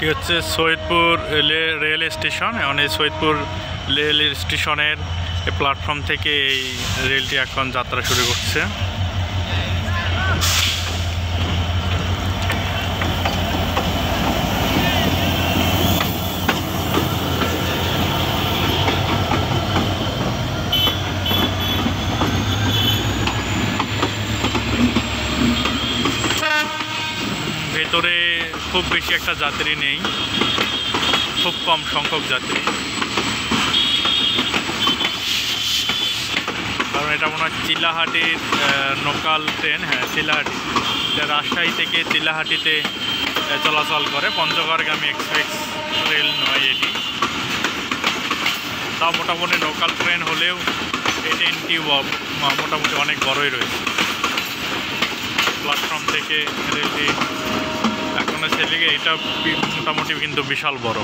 এটি হচ্ছে Saidpur rail station. এখন এই সৈয়দপুর রেল স্টেশনের প্ল্যাটফর্ম থেকে এই রেলটি এখন যাত্রা শুরু করছে। ভেতরে খুব বেশি একটা যাত্রী নেই, খুব কম সংখ্যক যাত্রী, কারণ এটা মনে হয় চিলাহাটির লোকাল ট্রেন। হ্যাঁ, চিলাহাটি, এটা রাজশাহী থেকে চিলাহাটিতে চলাচল করে, পঞ্চগড়গামী এক্সপ্রেস রেল নয় এটি। তা মোটামুটি লোকাল ট্রেন হলেও এই ট্রেনটি মোটামুটি অনেক বড়ই রয়েছে। প্ল্যাটফর্ম থেকে রেলটি এখনো সেদিকে, এটা মোটামুটি কিন্তু বিশাল বড়।